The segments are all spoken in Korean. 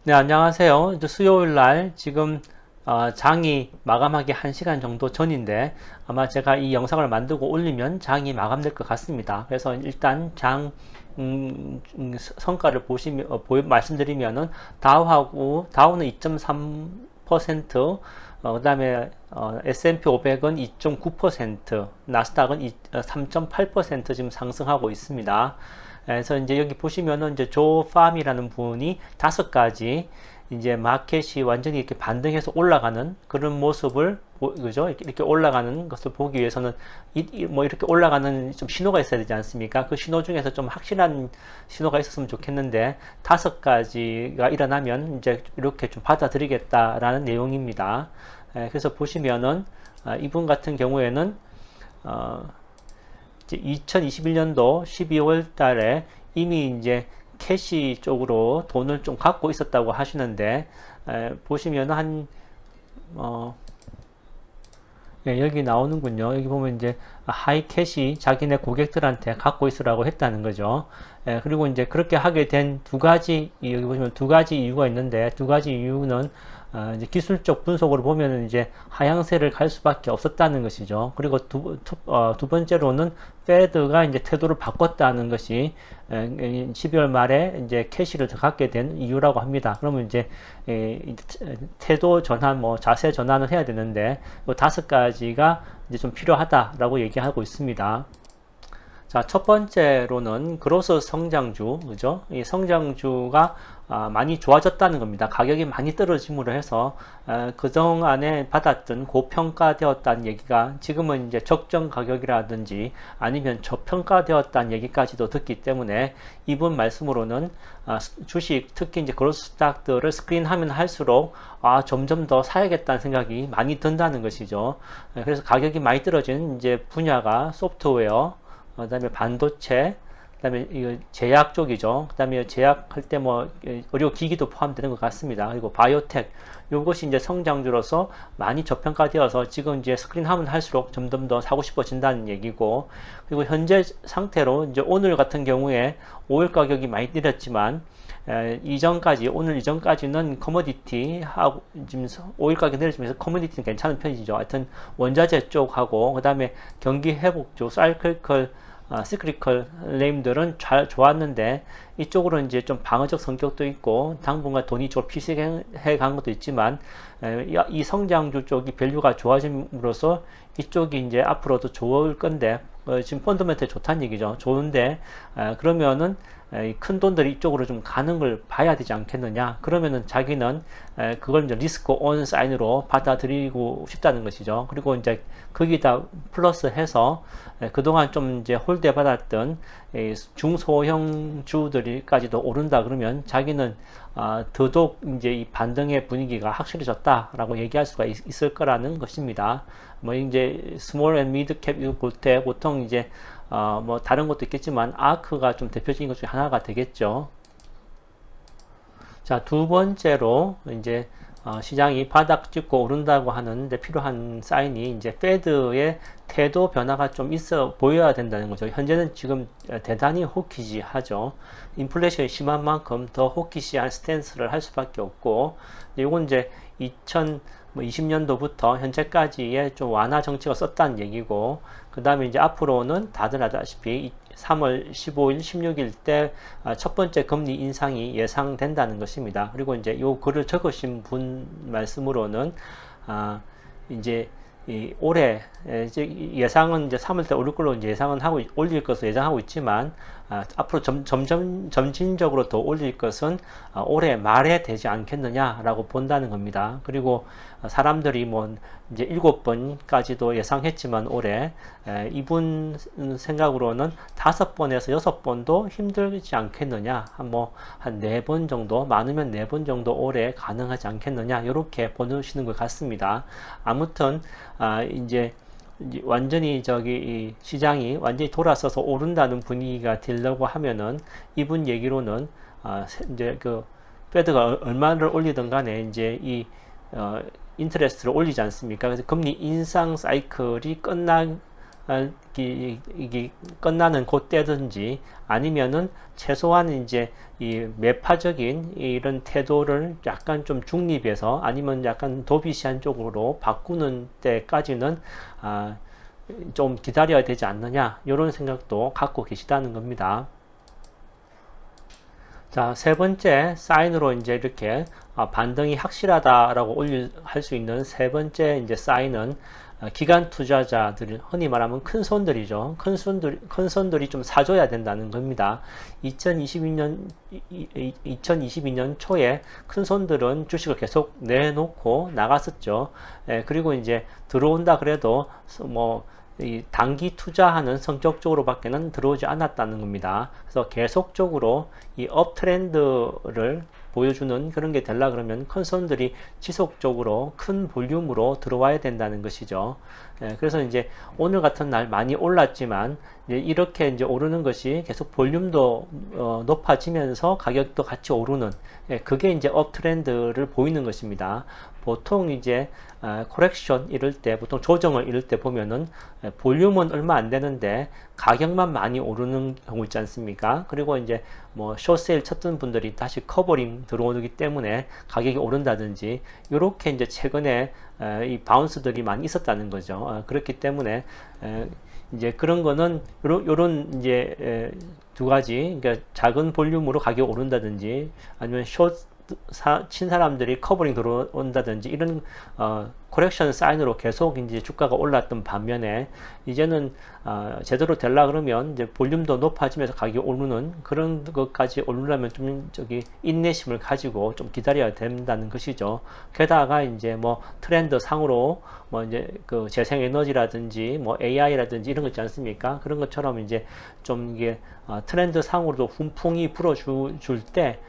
네, 안녕하세요. 이제 수요일 날 지금 장이 마감하기 1시간 정도 전인데 아마 제가 이 영상을 만들고 올리면 장이 마감될 것 같습니다. 그래서 일단 장 성과를 말씀드리면은 다우는 2.3%, 그다음에 S&P 500은 2.9%, 나스닥은 3.8% 지금 상승하고 있습니다. 그래서 이제 여기 보시면은 이제 조 팜이라는 분이 5가지 이제 마켓이 완전히 이렇게 반등해서 올라가는 그런 모습을 그죠? 이렇게 올라가는 것을 보기 위해서는 뭐 이렇게 올라가는 좀 신호가 있어야 되지 않습니까? 그 신호 중에서 좀 확실한 신호가 있었으면 좋겠는데 5가지가 일어나면 이제 이렇게 좀 받아들이겠다라는 내용입니다. 그래서 보시면은 이분 같은 경우에는 어, 이제 2021년도 12월 달에 이미 이제 캐시 쪽으로 돈을 좀 갖고 있었다고 하시는데, 보시면 예, 여기 나오는군요. 여기 보면 이제 하이 캐시 자기네 고객들한테 갖고 있으라고 했다는 거죠. 그리고 이제 그렇게 하게 된 여기 보시면 2가지 이유가 있는데, 2가지 이유는 이제 기술적 분석으로 보면 이제 하향세를 갈 수밖에 없었다는 것이죠. 그리고 두 번째로는 페드가 이제 태도를 바꿨다는 것이 12월 말에 이제 캐시를 더 갖게 된 이유라고 합니다. 그러면 이제 태도 전환, 뭐 자세 전환을 해야 되는데 이 5가지가 이제 좀 필요하다라고 얘기하고 있습니다. 자, 첫 번째로는 그로스 성장주, 그죠? 이 성장주가 많이 좋아졌다는 겁니다. 가격이 많이 떨어짐으로 해서 그동안에 받았던 고평가되었다는 얘기가 지금은 이제 적정 가격이라든지 아니면 저평가되었다는 얘기까지도 듣기 때문에 이분 말씀으로는 주식, 특히 이제 그로스 스탁들을 스크린하면 할수록 점점 더 사야겠다는 생각이 많이 든다는 것이죠. 그래서 가격이 많이 떨어진 이제 분야가 소프트웨어, 그다음에 반도체, 그다음에 이거 제약 쪽이죠. 그다음에 제약할 때 뭐 의료기기도 포함되는 것 같습니다. 그리고 바이오텍, 이것이 이제 성장주로서 많이 저평가되어서 지금 이제 스크린하면 할수록 점점 더 사고 싶어진다는 얘기고, 그리고 현재 상태로 이제 오늘 같은 경우에 오일 가격이 많이 내렸지만 오늘 이전까지는 커머디티하고 지금 오일 가격 내려지면서 커머디티는 괜찮은 편이죠. 하여튼 원자재 쪽하고 그다음에 경기 회복 쪽 시크리컬 네임들은 잘 좋았는데 이쪽으로 이제 좀 방어적 성격도 있고 당분간 돈이 좀 피식해 간 것도 있지만 이 성장주 쪽이 밸류가 좋아짐으로써 이쪽이 이제 앞으로도 좋을 건데 지금 펀더멘털 좋다는 얘기죠. 좋은데 그러면은 큰 돈들이 이쪽으로 좀 가는 걸 봐야 되지 않겠느냐. 그러면은 자기는 그걸 이제 리스크 온 사인으로 받아들이고 싶다는 것이죠. 그리고 이제 거기다 플러스 해서 그동안 좀 이제 홀대 받았던 중소형 주들까지도 오른다 그러면 자기는 더더욱 이제 이 반등의 분위기가 확실해졌다라고 얘기할 수가 있을 거라는 것입니다. 뭐 이제 스몰 앤 미드 캡 이거 볼 때 보통 이제 뭐 다른 것도 있겠지만 아크가 좀 대표적인 것 중에 하나가 되겠죠. 자, 두 번째로 이제 시장이 바닥 찍고 오른다고 하는데 필요한 사인이 이제 페드의 태도 변화가 좀 있어 보여야 된다는 거죠. 현재는 지금 대단히 호키시하죠. 인플레이션이 심한 만큼 더 호키시한 스탠스를 할 수밖에 없고, 이건 이제 2020년도부터 현재까지의 좀 완화 정책을 썼다는 얘기고, 그 다음에 이제 앞으로는 다들 아다시피 3월 15일, 16일 때 첫 번째 금리 인상이 예상된다는 것입니다. 그리고 이제 요 글을 적으신 분 말씀으로는 이제 올해 이제 예상은 이제 3월 때 오를 걸로 이제 올릴 것을 예상하고 있지만 앞으로 점진적으로 더 올릴 것은 올해 말에 되지 않겠느냐라고 본다는 겁니다. 그리고 사람들이 뭐 이제 7번까지도 예상했지만 올해 이분 생각으로는 5번에서 6번도 힘들지 않겠느냐, 한 4번 정도, 많으면 4번 정도 올해 가능하지 않겠느냐, 이렇게 보시는 것 같습니다. 아무튼 이제 완전히 이 시장이 완전히 돌아서서 오른다는 분위기가 되려고 하면은 이분 얘기로는 이제 그 페드가 얼마를 올리든 간에 이제 인터레스트를 올리지 않습니까? 그래서 금리 인상 사이클이 이게 끝나는 그때든지 아니면은 최소한 이제 이 매파적인 이런 태도를 약간 좀 중립해서 아니면 약간 도비시한 쪽으로 바꾸는 때까지는 좀 기다려야 되지 않느냐 이런 생각도 갖고 계시다는 겁니다. 자, 세 번째 사인으로 이제 이렇게 반등이 확실하다라고 할 수 있는 세 번째 이제 사인은 기관 투자자들, 흔히 말하면 큰 손들이죠. 큰 손들이 좀 사줘야 된다는 겁니다. 2022년 초에 큰 손들은 주식을 계속 내놓고 나갔었죠. 그리고 이제 들어온다 그래도 이 단기 투자하는 성격적으로 밖에는 들어오지 않았다는 겁니다. 그래서 계속적으로 이 업트렌드를 보여주는 그런 게 되려 그러면 큰 손들이 지속적으로 큰 볼륨으로 들어와야 된다는 것이죠. 그래서 이제 오늘 같은 날 많이 올랐지만 이렇게 이제 오르는 것이 계속 볼륨도 높아지면서 가격도 같이 오르는 그게 이제 업트렌드를 보이는 것입니다. 보통 이제 코렉션 이럴 때 보통 조정을 이럴 때 보면은 볼륨은 얼마 안 되는데 가격만 많이 오르는 경우 있지 않습니까? 그리고 이제 뭐 숏세일 쳤던 분들이 다시 커버링 들어오기 때문에 가격이 오른다든지 이렇게 이제 최근에 이 바운스들이 많이 있었다는 거죠. 그렇기 때문에 이제 그런 거는 요런 이제 두 가지, 그러니까 작은 볼륨으로 가격이 오른다든지 아니면 친 사람들이 커버링 들어온다든지 이런 코렉션 사인으로 계속 이제 주가가 올랐던 반면에 이제는 제대로 되려 그러면 이제 볼륨도 높아지면서 가격이 오르는 그런 것까지 오르려면 좀 인내심을 가지고 좀 기다려야 된다는 것이죠. 게다가 이제 뭐 트렌드 상으로 뭐 이제 그 재생에너지라든지 뭐 AI라든지 이런 거 있지 않습니까? 그런 것처럼 이제 좀 이게 트렌드 상으로도 훈풍이 불어줄 때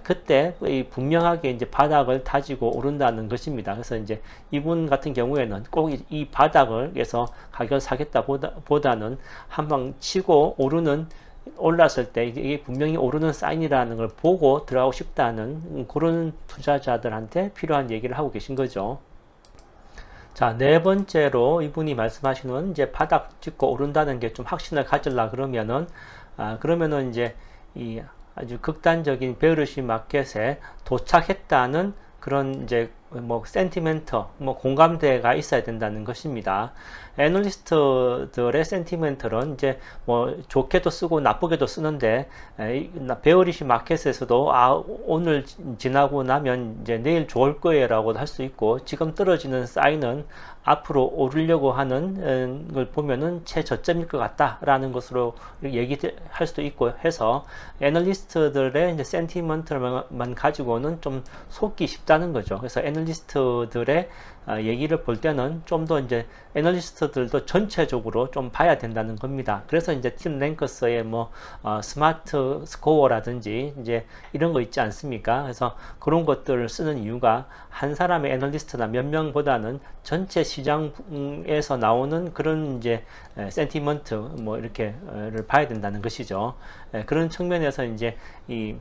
그때 분명하게 이제 바닥을 다지고 오른다는 것입니다. 그래서 이제 이분 같은 경우에는 꼭 이 바닥을에서 가격을 사겠다 보다는 한방 치고 올랐을 때 이게 분명히 오르는 사인이라는 걸 보고 들어가고 싶다는 그런 투자자들한테 필요한 얘기를 하고 계신 거죠. 자, 네 번째로 이분이 말씀하시는 이제 바닥 찍고 오른다는 게 좀 확신을 가질라 그러면은 이제 이 아주 극단적인 베어리시 마켓에 도착했다는 그런 이제 뭐 센티멘트, 뭐 공감대가 있어야 된다는 것입니다. 애널리스트들의 센티멘트는 이제 뭐 좋게도 쓰고 나쁘게도 쓰는데 베어리시 마켓에서도 오늘 지나고 나면 이제 내일 좋을 거예요라고 할 수 있고 지금 떨어지는 사인은 앞으로 오르려고 하는 걸 보면은 최저점일 것 같다라는 것으로 얘기할 수도 있고 해서 애널리스트들의 이제 센티먼트만 가지고는 좀 속기 쉽다는 거죠. 그래서 애널리스트들의 얘기를 볼 때는 좀 더 이제 애널리스트들도 전체적으로 좀 봐야 된다는 겁니다. 그래서 이제 팀 랭커스의 뭐 스마트 스코어라든지 이제 이런 거 있지 않습니까? 그래서 그런 것들을 쓰는 이유가 한 사람의 애널리스트나 몇 명보다는 전체 시장에서 나오는 그런 이제 센티먼트 뭐 이렇게를 봐야 된다는 것이죠. 그런 측면에서 이제 이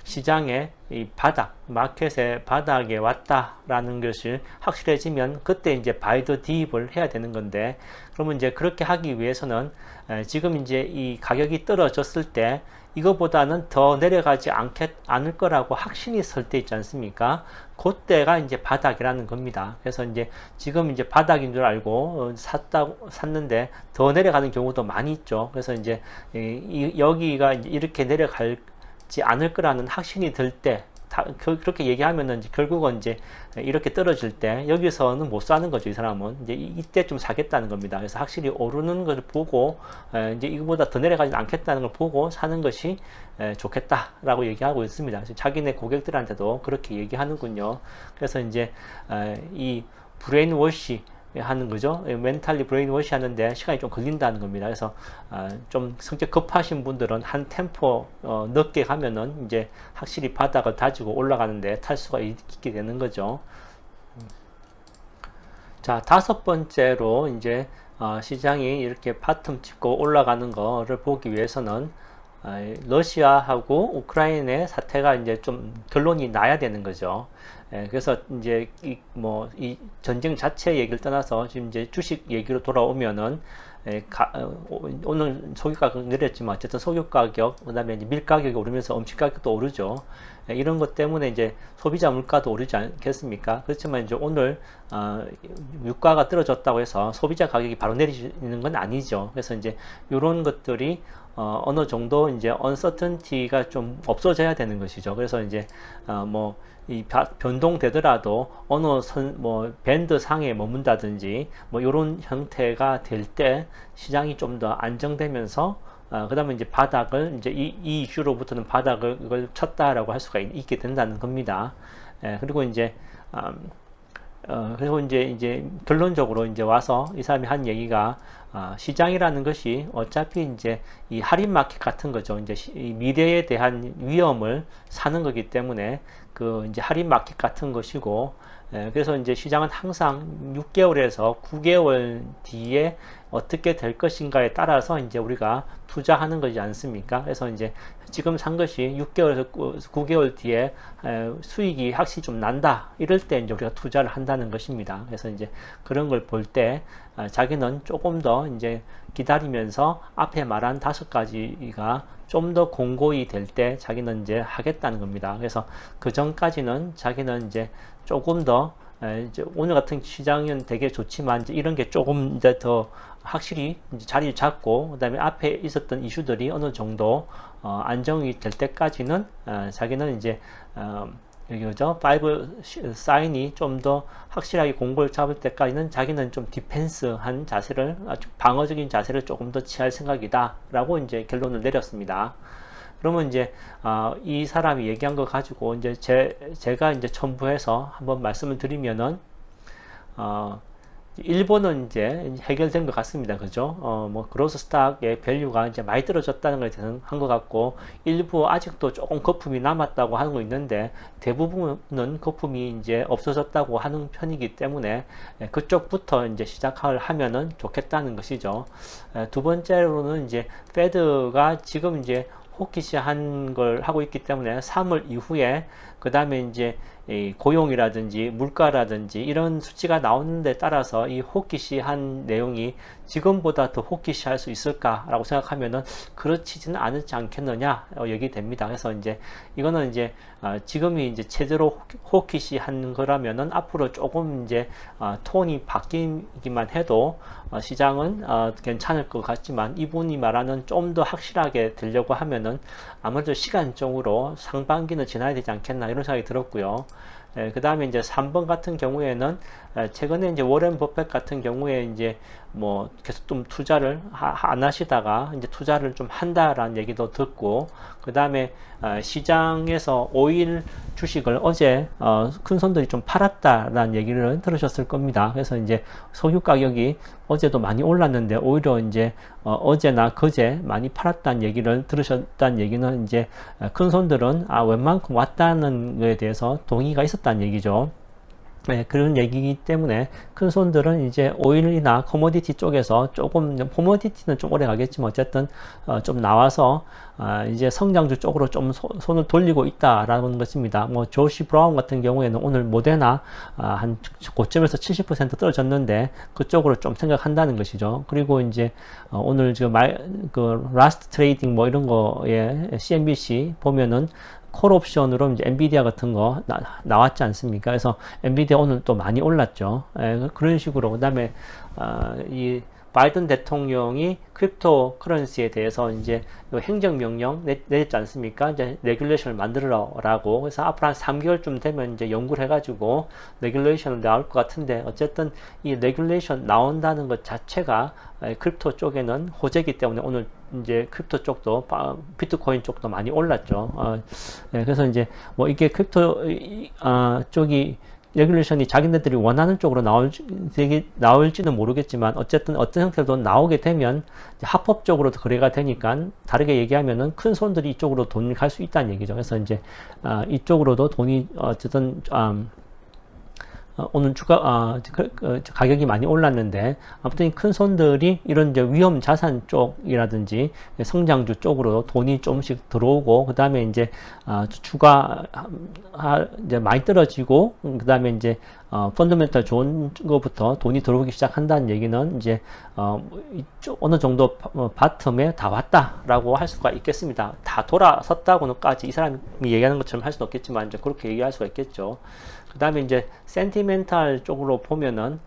시장의 이 바닥, 마켓의 바닥에 왔다라는 것이 확실해지면 그때 이제 바이 더 딥을 해야 되는 건데 그러면 이제 그렇게 하기 위해서는 지금 이제 이 가격이 떨어졌을 때 이거보다는 더 내려가지 않을 거라고 확신이 설 때 있지 않습니까? 그때가 이제 바닥이라는 겁니다. 그래서 이제 지금 이제 바닥인 줄 알고 샀는데 더 내려가는 경우도 많이 있죠. 그래서 이제 여기가 이렇게 내려갈 않을 거라는 확신이 들 때 그렇게 얘기하면은 결국은 이제 이렇게 떨어질 때 여기서는 못 사는 거죠. 이 사람은 이제 이때 좀 사겠다는 겁니다. 그래서 확실히 오르는 것을 보고 이제 이거보다 더 내려가지 않겠다는 걸 보고 사는 것이 좋겠다라고 얘기하고 있습니다. 자기네 고객들한테도 그렇게 얘기하는군요. 그래서 이제 이 브레인워시 하는 거죠. 멘탈리 브레인워시 하는데 시간이 좀 걸린다는 겁니다. 그래서 좀 성격 급하신 분들은 한 템포 늦게 가면은 이제 확실히 바닥을 다지고 올라가는데 탈 수가 있게 되는 거죠. 자, 다섯 번째로 이제 시장이 이렇게 바텀 찍고 올라가는 거를 보기 위해서는 러시아하고 우크라이나의 사태가 이제 좀 결론이 나야 되는 거죠. 그래서 이제 이 전쟁 자체 얘기를 떠나서 지금 이제 주식 얘기로 돌아오면은 오늘 석유 가격 내렸지만 어쨌든 석유 가격, 그다음에 이제 밀 가격이 오르면서 음식 가격도 오르죠. 이런 것 때문에 이제 소비자 물가도 오르지 않겠습니까? 그렇지만 이제 오늘 유가가 떨어졌다고 해서 소비자 가격이 바로 내리는 건 아니죠. 그래서 이제 이런 것들이 어느 정도 이제 uncertainty가 좀 없어져야 되는 것이죠. 그래서 이제 변동되더라도 어느 밴드 상에 머문다든지 이런 형태가 될 때 시장이 좀 더 안정되면서 그 다음에 이제 바닥을 이제 이 이슈로부터는 바닥을 이걸 쳤다라고 할 수가 있게 된다는 겁니다. 그리고 이제 그리고 이제 결론적으로 이제 와서 이 사람이 한 얘기가 시장이라는 것이 어차피 이제 이 할인 마켓 같은 거죠. 이제 이 미래에 대한 위험을 사는 거기 때문에 그 이제 할인 마켓 같은 것이고, 그래서 이제 시장은 항상 6개월에서 9개월 뒤에 어떻게 될 것인가에 따라서 이제 우리가 투자하는 거지 않습니까? 그래서 이제 지금 산 것이 6개월에서 9개월 뒤에 수익이 확실히 좀 난다. 이럴 때 이제 우리가 투자를 한다는 것입니다. 그래서 이제 그런 걸 볼 때 자기는 조금 더 이제 기다리면서 앞에 말한 5가지가 좀 더 공고히 될 때 자기는 이제 하겠다는 겁니다. 그래서 그 전까지는 자기는 이제 조금 더 이제 오늘 같은 시장은 되게 좋지만 이제 이런 게 조금 이제 더 확실히 이제 자리를 잡고 그다음에 앞에 있었던 이슈들이 어느 정도 안정이 될 때까지는 자기는 이제 여기죠. 5 사인이 좀 더 확실하게 공고를 잡을 때까지는 자기는 좀 디펜스한 자세를, 아주 방어적인 자세를 조금 더 취할 생각이다 라고 이제 결론을 내렸습니다. 그러면 이제 이 사람이 얘기한 거 가지고 이제 제가 이제 첨부해서 한번 말씀을 드리면은 일본은 이제 해결된 것 같습니다. 그죠? 그로스 스탁의 밸류가 이제 많이 떨어졌다는 것에 대해서 한 것 같고, 일부 아직도 조금 거품이 남았다고 하는 거 있는데, 대부분은 거품이 이제 없어졌다고 하는 편이기 때문에, 그쪽부터 이제 시작을 하면은 좋겠다는 것이죠. 두 번째로는 이제, 페드가 지금 이제 호키시한 걸 하고 있기 때문에 3월 이후에 그 다음에 이제 이 고용이라든지 물가라든지 이런 수치가 나오는 데 따라서 이 호키시한 내용이 지금보다 더 호키시할 수 있을까라고 생각하면은 그렇지는 않지 않겠느냐 얘기됩니다. 그래서 이제 이거는 이제 지금이 이제 제대로 호키시한 거라면은 앞으로 조금 이제 톤이 바뀌기만 해도 시장은 괜찮을 것 같지만, 이분이 말하는 좀 더 확실하게 되려고 하면은 아무래도 시간적으로 상반기는 지나야 되지 않겠나 이런 생각이 들었고요. 그 다음에 이제 3번 같은 경우에는 최근에 이제 워렌 버핏 같은 경우에 이제 계속 좀 투자를 안 하시다가 이제 투자를 좀 한다라는 얘기도 듣고, 그 다음에 시장에서 오일 주식을 어제 큰 손들이 좀 팔았다라는 얘기를 들으셨을 겁니다. 그래서 이제 석유 가격이 어제도 많이 올랐는데 오히려 이제 어제나 그제 많이 팔았다는 얘기를 들으셨다는 얘기는 이제 큰 손들은 웬만큼 왔다는 거에 대해서 동의가 있었다는 얘기죠. 그런 얘기이기 때문에 큰 손들은 이제 오일이나 커머디티 쪽에서 조금, 커머디티는 좀 오래 가겠지만 어쨌든 좀 나와서 이제 성장주 쪽으로 좀 손을 돌리고 있다라는 것입니다. 조시 브라운 같은 경우에는 오늘 모데나 한 고점에서 70% 떨어졌는데 그쪽으로 좀 생각한다는 것이죠. 그리고 이제 오늘 지금 그 라스트 트레이딩 이런 거에 CNBC 보면은 콜 옵션으로 이제 엔비디아 같은 거 나왔지 않습니까? 그래서 엔비디아 오늘 또 많이 올랐죠. 그런 식으로. 그 다음에 이 바이든 대통령이 크립토 커런시에 대해서 이제 행정명령 내렸지 않습니까? 이제 레귤레이션을 만들어라고. 그래서 앞으로 한 3개월쯤 되면 이제 연구를 해가지고 레귤레이션을 나올 것 같은데, 어쨌든 이 레귤레이션 나온다는 것 자체가 크립토 쪽에는 호재이기 때문에 오늘 이제 크립토 쪽도, 비트코인 쪽도 많이 올랐죠. 그래서 이제 이게 크립토 쪽이 레귤레이션이 자기네들이 원하는 쪽으로 나올지는 모르겠지만, 어쨌든 어떤 형태로 나오게 되면 합법적으로 거래가 되니까, 다르게 얘기하면은 큰 손들이 이쪽으로 돈이 갈 수 있다는 얘기죠. 그래서 이제 이쪽으로도 돈이 어쨌든 오늘 가격이 많이 올랐는데, 아무튼 큰 손들이 이런 이제 위험 자산 쪽이라든지 성장주 쪽으로 돈이 조금씩 들어오고, 그 다음에 이제 이제 많이 떨어지고, 그 다음에 이제 펀더멘탈 좋은 것부터 돈이 들어오기 시작한다는 얘기는 이제 어느 정도 바텀에 다 왔다라고 할 수가 있겠습니다. 다 돌아섰다고는까지 이 사람이 얘기하는 것처럼 할 수는 없겠지만 이제 그렇게 얘기할 수가 있겠죠. 그 다음에 이제 센티멘탈 쪽으로 보면은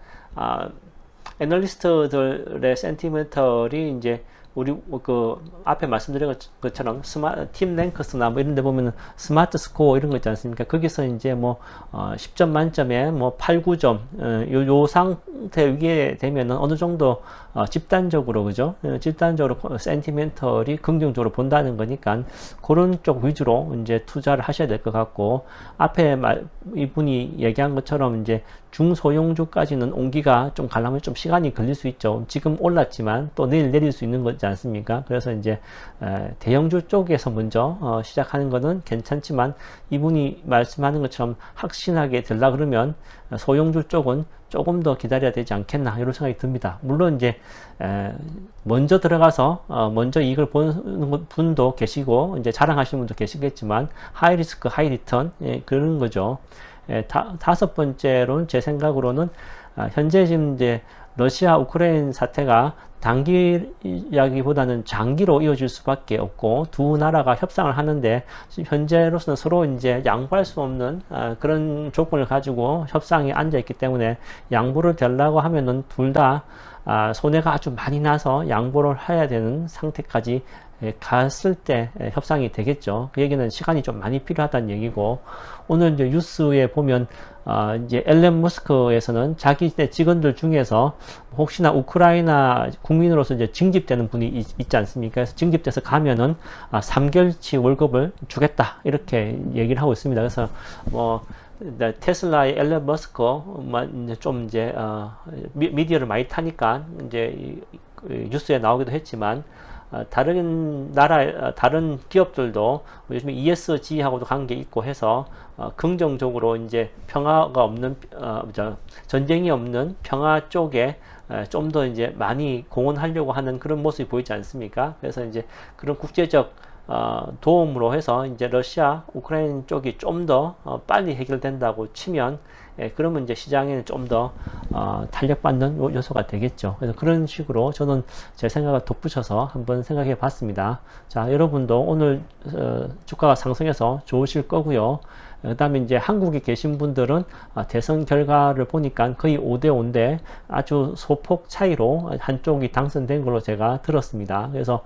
애널리스트들의 센티멘탈이 이제 우리 그 앞에 말씀드린 것처럼 팀 랭커스나 뭐 이런 데 보면은 스마트 스코어 이런 거 있지 않습니까? 거기서 이제 뭐 10점 만점에 뭐 8, 9점 요 상태 위에 되면은 어느 정도 집단적으로 그죠? 집단적으로 센티멘털이 긍정적으로 본다는 거니까 그런 쪽 위주로 이제 투자를 하셔야 될 것 같고, 앞에 이분이 얘기한 것처럼 이제 중소형주까지는 온기가 좀 가려면 좀 시간이 걸릴 수 있죠. 지금 올랐지만 또 내일 내릴 수 있는 거지 않습니까? 그래서 이제 대형주 쪽에서 먼저 시작하는 거는 괜찮지만, 이분이 말씀하는 것처럼 확신하게 들라 그러면 소형주 쪽은 조금 더 기다려야 되지 않겠나 이런 생각이 듭니다. 물론 이제 먼저 들어가서 먼저 이익을 보는 분도 계시고 이제 자랑하시는 분도 계시겠지만, 하이 리스크 하이 리턴 그런 거죠. 다섯 번째로는 제 생각으로는 현재 지금 이제 러시아 우크라이나 사태가 단기라기보다는 장기로 이어질 수밖에 없고, 두 나라가 협상을 하는데 현재로서는 서로 이제 양보할 수 없는 그런 조건을 가지고 협상에 앉아 있기 때문에 양보를 되려고 하면은 둘 다 손해가 아주 많이 나서 양보를 해야 되는 상태까지 갔을 때 협상이 되겠죠. 그 얘기는 시간이 좀 많이 필요하다는 얘기고, 오늘 이제 뉴스에 보면 이제 앨런 머스크에서는 자기 직원들 중에서 혹시나 우크라이나 국민으로서 이제 징집되는 분이 있지 않습니까? 그래서 징집돼서 가면은 3개월치 월급을 주겠다 이렇게 얘기를 하고 있습니다. 그래서 뭐 테슬라의 앨런 머스크만 좀 이제 미디어를 많이 타니까 이제 뉴스에 나오기도 했지만, 다른 나라, 다른 기업들도 요즘에 ESG하고도 관계 있고 해서 긍정적으로 이제 평화가 없는, 전쟁이 없는 평화 쪽에 좀 더 이제 많이 공헌하려고 하는 그런 모습이 보이지 않습니까? 그래서 이제 그런 국제적 도움으로 해서 이제 러시아, 우크라이나 쪽이 좀 더 빨리 해결된다고 치면, 그러면 이제 시장에는 좀 더 탄력받는 요소가 되겠죠. 그래서 그런 식으로 저는 제 생각을 덧붙여서 한번 생각해 봤습니다. 자, 여러분도 오늘 주가가 상승해서 좋으실 거고요. 그 다음에 이제 한국에 계신 분들은 대선 결과를 보니까 거의 5대5인데 아주 소폭 차이로 한쪽이 당선된 걸로 제가 들었습니다. 그래서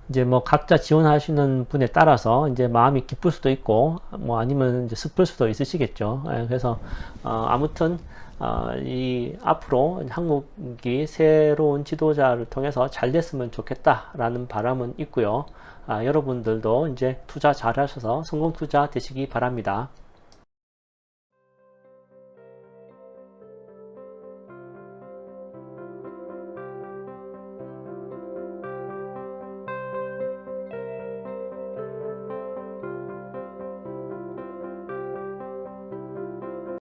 이제 뭐 각자 지원하시는 분에 따라서 이제 마음이 기쁠 수도 있고 뭐 아니면 이제 슬플 수도 있으시겠죠. 그래서 아무튼 이 앞으로 한국이 새로운 지도자를 통해서 잘 됐으면 좋겠다라는 바람은 있고요. 여러분들도 이제 투자 잘 하셔서 성공 투자 되시기 바랍니다.